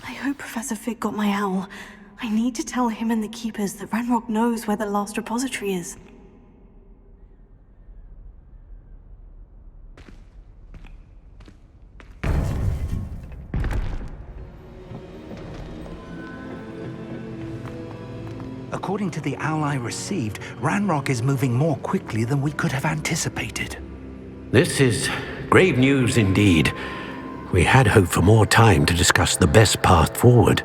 I hope Professor Fig got my owl. I need to tell him and the Keepers that Ranrock knows where the last repository is. According to the owl I received, Ranrock is moving more quickly than we could have anticipated. This is grave news indeed. We had hoped for more time to discuss the best path forward.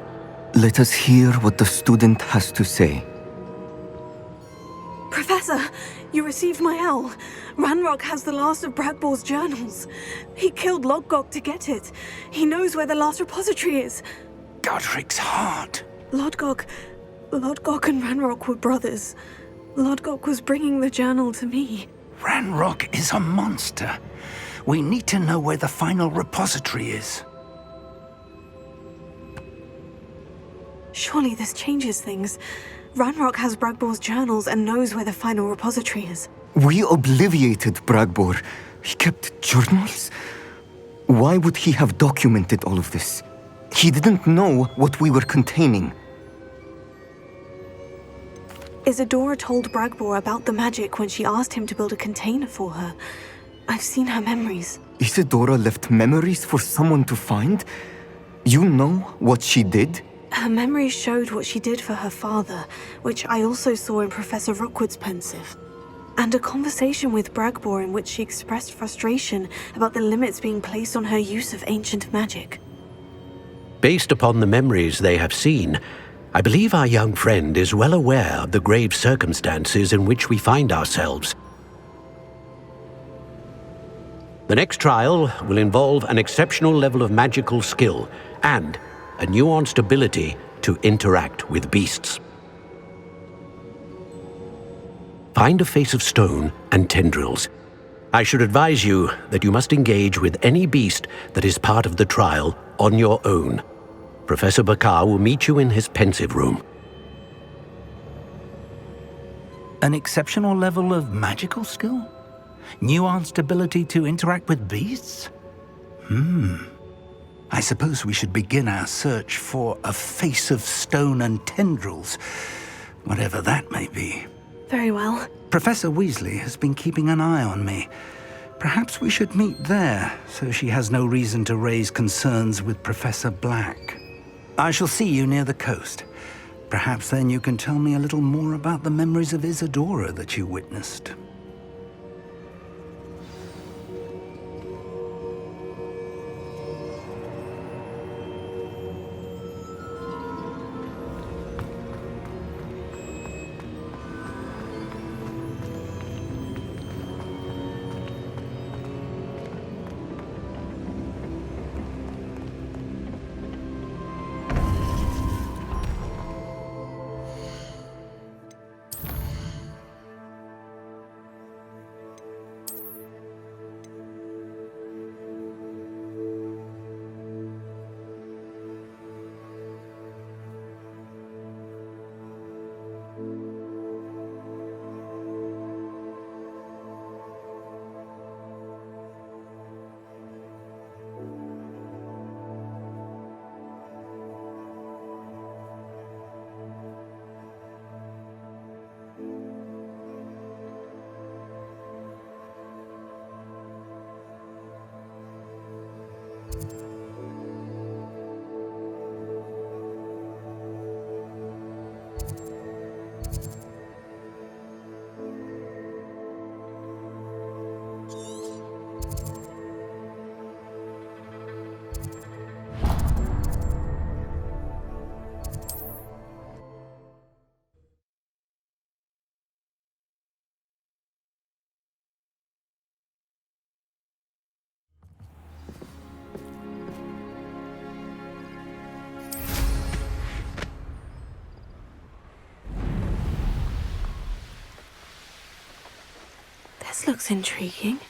Let us hear what the student has to say. Professor, you received my owl. Ranrock has the last of Bragbor's journals. He killed Lodgok to get it. He knows where the last repository is. Godric's heart. Lodgok and Ranrock were brothers. Lodgok was bringing the journal to me. Ranrock is a monster. We need to know where the final repository is. Surely this changes things. Ranrock has Bragbor's journals and knows where the final repository is. We obliviated Bragbor. He kept journals? Why would he have documented all of this? He didn't know what we were containing. Isadora told Bragbor about the magic when she asked him to build a container for her. I've seen her memories. Isadora left memories for someone to find? You know what she did? Her memories showed what she did for her father, which I also saw in Professor Rookwood's pensive. And a conversation with Bragbor in which she expressed frustration about the limits being placed on her use of ancient magic. Based upon the memories they have seen, I believe our young friend is well aware of the grave circumstances in which we find ourselves. The next trial will involve an exceptional level of magical skill and a nuanced ability to interact with beasts. Find a face of stone and tendrils. I should advise you that you must engage with any beast that is part of the trial on your own. Professor Bakar will meet you in his pensive room. An exceptional level of magical skill? Nuanced ability to interact with beasts? I suppose we should begin our search for a face of stone and tendrils, whatever that may be. Very well. Professor Weasley has been keeping an eye on me. Perhaps we should meet there, so she has no reason to raise concerns with Professor Black. I shall see you near the coast. Perhaps then you can tell me a little more about the memories of Isadora that you witnessed. This looks intriguing.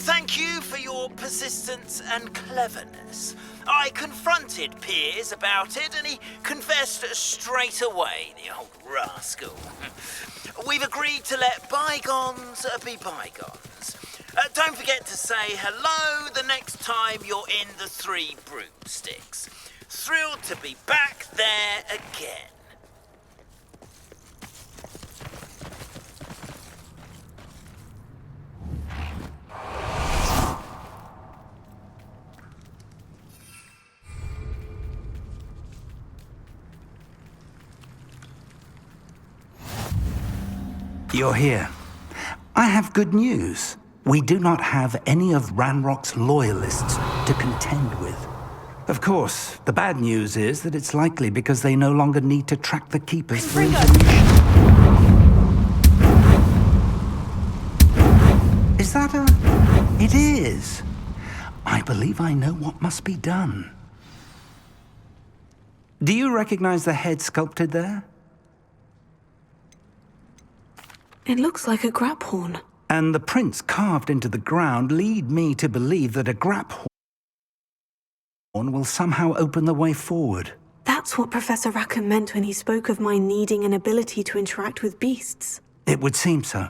Thank you for your persistence and cleverness. I confronted Piers about it, and he confessed straight away, the old rascal. We've agreed to let bygones be bygones. Don't forget to say hello the next time you're in the Three Broomsticks. Thrilled to be back there again. You're here. I have good news. We do not have any of Ranrock's loyalists to contend with. Of course, the bad news is that it's likely because they no longer need to track the Keepers for information. Is that a... It is. I believe I know what must be done. Do you recognize the head sculpted there? It looks like a graphorn. And the prints carved into the ground lead me to believe that a graphorn will somehow open the way forward. That's what Professor Rackham meant when he spoke of my needing an ability to interact with beasts. It would seem so.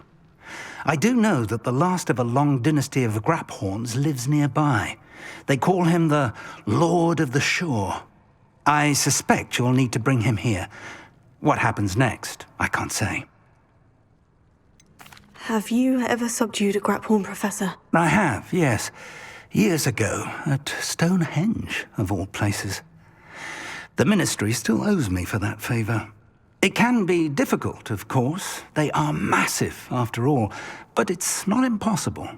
I do know that the last of a long dynasty of graphorns lives nearby. They call him the Lord of the Shore. I suspect you'll need to bring him here. What happens next, I can't say. Have you ever subdued a graphorn, Professor? I have, yes. Years ago, at Stonehenge, of all places. The Ministry still owes me for that favor. It can be difficult, of course. They are massive, after all, but it's not impossible.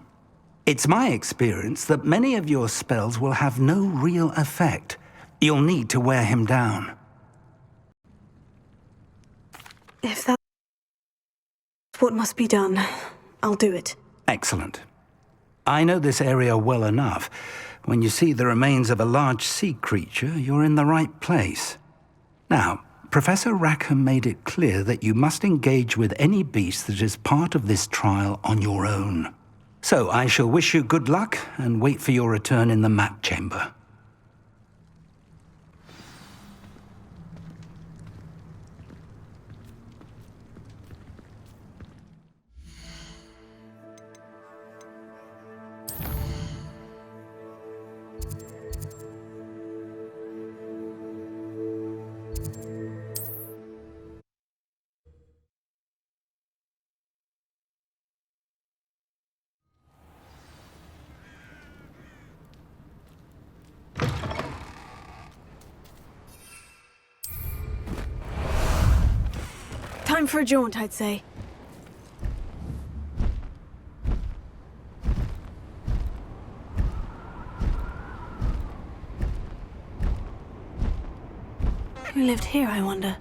It's my experience that many of your spells will have no real effect. You'll need to wear him down. If that's what must be done, I'll do it. Excellent. I know this area well enough. When you see the remains of a large sea creature, you're in the right place. Now, Professor Rackham made it clear that you must engage with any beast that is part of this trial on your own. So I shall wish you good luck and wait for your return in the map chamber. Time for a jaunt, I'd say. Who lived here, I wonder?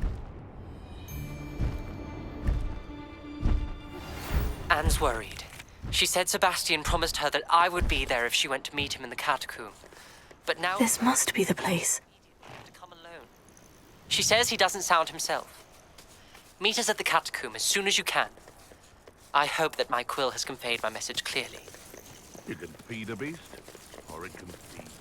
Anne's worried. She said Sebastian promised her that I would be there if she went to meet him in the catacomb. But now... This must be the place. to come alone. She says he doesn't sound himself. Meet us at the catacomb as soon as you can. I hope that my quill has conveyed my message clearly. You can feed a beast, or it can feed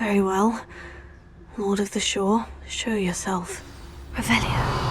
Very well. Lord of the Shore, show yourself. Revelio.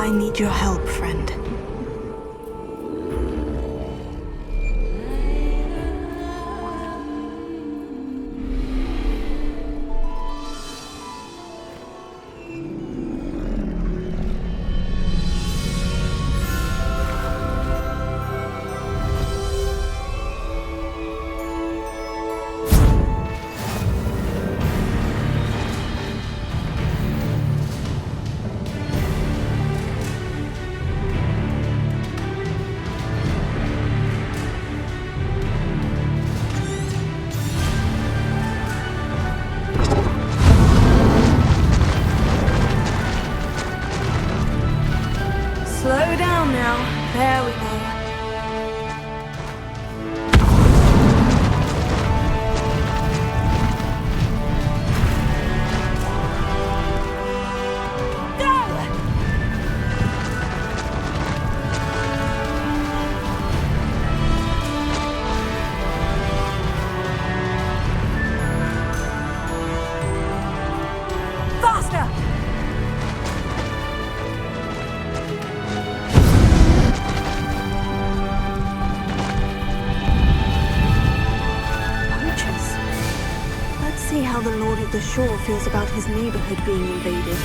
I need your help, friend. Slow down now. There we go. Lord the Shore feels about his neighborhood being invaded.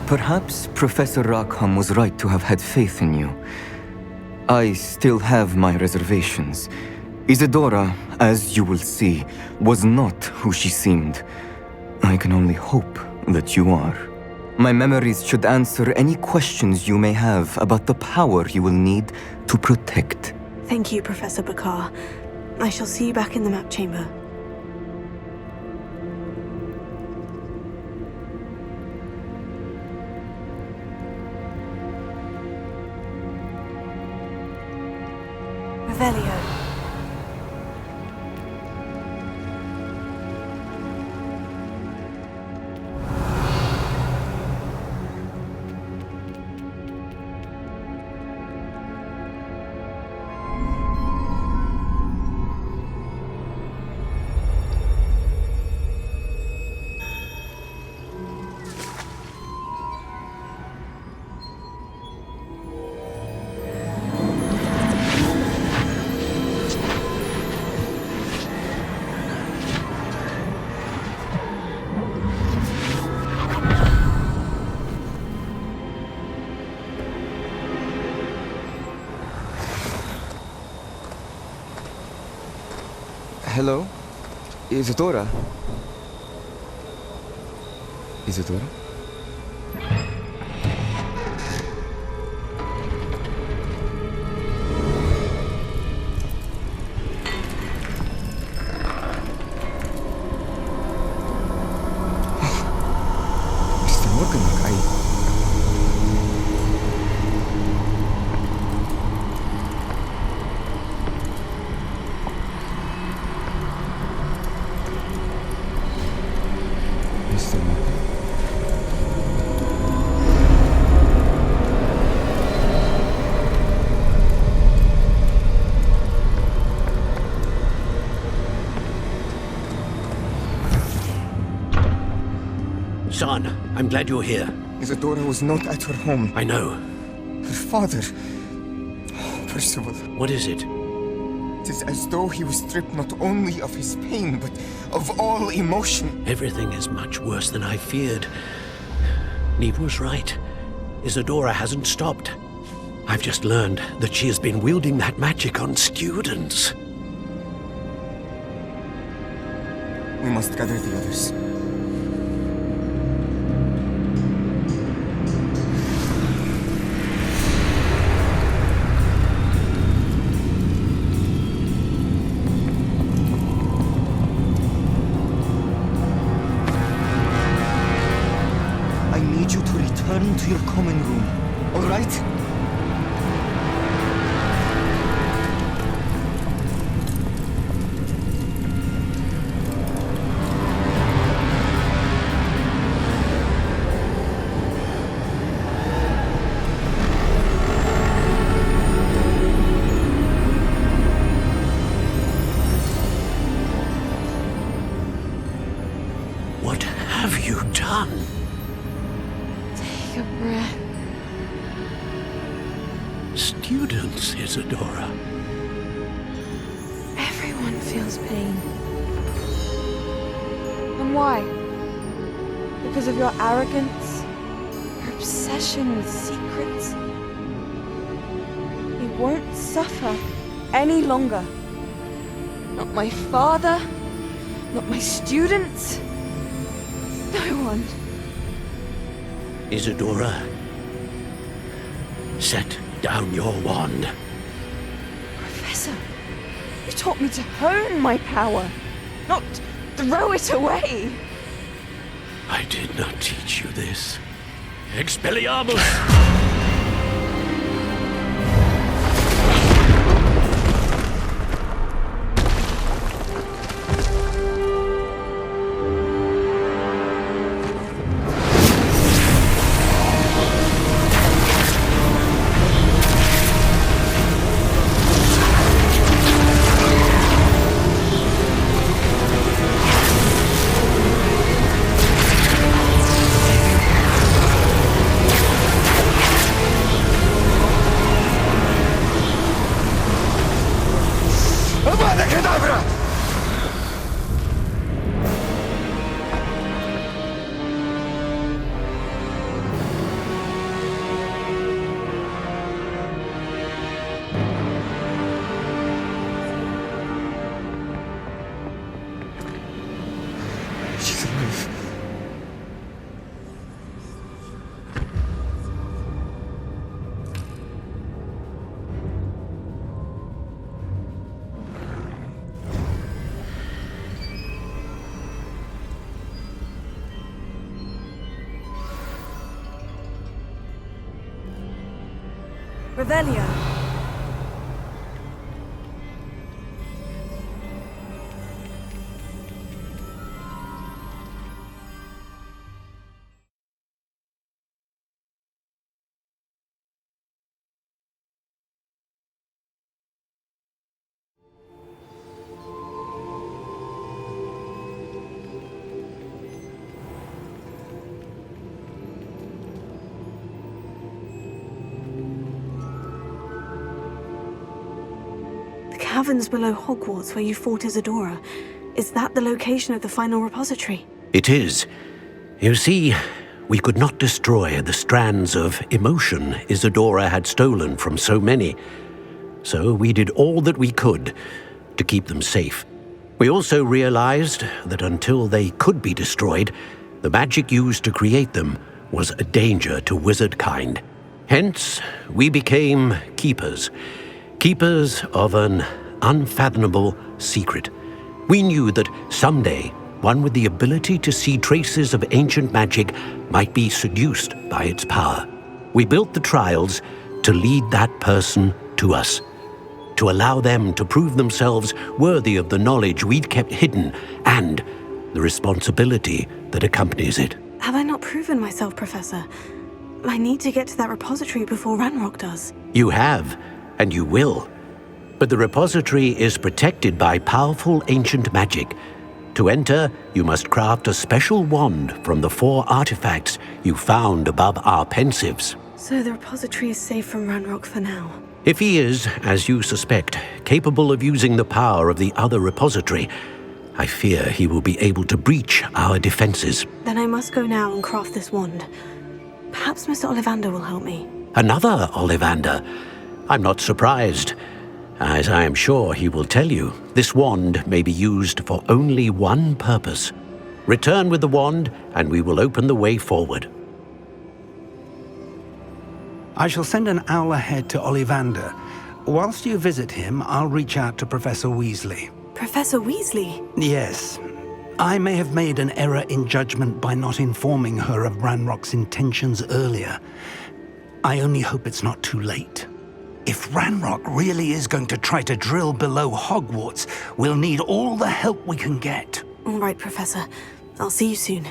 Perhaps Professor Rackham was right to have had faith in you. I still have my reservations. Isadora, as you will see, was not who she seemed. I can only hope that you are. My memories should answer any questions you may have about the power you will need to protect. Thank you, Professor Bakar. I shall see you back in the map chamber. Revelio. Hello? Isadora? Isadora? Mr. Morgan, Mr. Morgan. Son, I'm glad you're here. Isadora was not at her home. I know. Her father... Percival. What is it? It is as though he was stripped not only of his pain, but of all emotion. Everything is much worse than I feared. Neve was right. Isadora hasn't stopped. I've just learned that she has been wielding that magic on students. We must gather the others. I need you to return to your common room, all right? What have you done? Take a breath. Students, Isadora. Everyone feels pain. And why? Because of your arrogance? Your obsession with secrets? He won't suffer any longer. Not my father, not my students. No one. Isadora, set down your wand. Professor, you taught me to hone my power, not throw it away. I did not teach you this. Expelliarmus! She's alive. Revelio. The caverns below Hogwarts where you fought Isadora. Is that the location of the final repository? It is. You see, we could not destroy the strands of emotion Isadora had stolen from so many. So we did all that we could to keep them safe. We also realized that until they could be destroyed, the magic used to create them was a danger to wizard kind. Hence, we became keepers. Keepers of an unfathomable secret. We knew that someday, one with the ability to see traces of ancient magic might be seduced by its power. We built the trials to lead that person to us, to allow them to prove themselves worthy of the knowledge we'd kept hidden and the responsibility that accompanies it. Have I not proven myself, Professor? I need to get to that repository before Ranrock does. You have, and you will. But the repository is protected by powerful ancient magic. To enter, you must craft a special wand from the 4 artifacts you found above our pensives. So the repository is safe from Ranrock for now. If he is, as you suspect, capable of using the power of the other repository, I fear he will be able to breach our defenses. Then I must go now and craft this wand. Perhaps Mr. Ollivander will help me. Another Ollivander? I'm not surprised. As I am sure he will tell you, this wand may be used for only one purpose. Return with the wand, and we will open the way forward. I shall send an owl ahead to Ollivander. Whilst you visit him, I'll reach out to Professor Weasley. Professor Weasley? Yes. I may have made an error in judgment by not informing her of Ranrock's intentions earlier. I only hope it's not too late. If Ranrock really is going to try to drill below Hogwarts, we'll need all the help we can get. All right, Professor. I'll see you soon.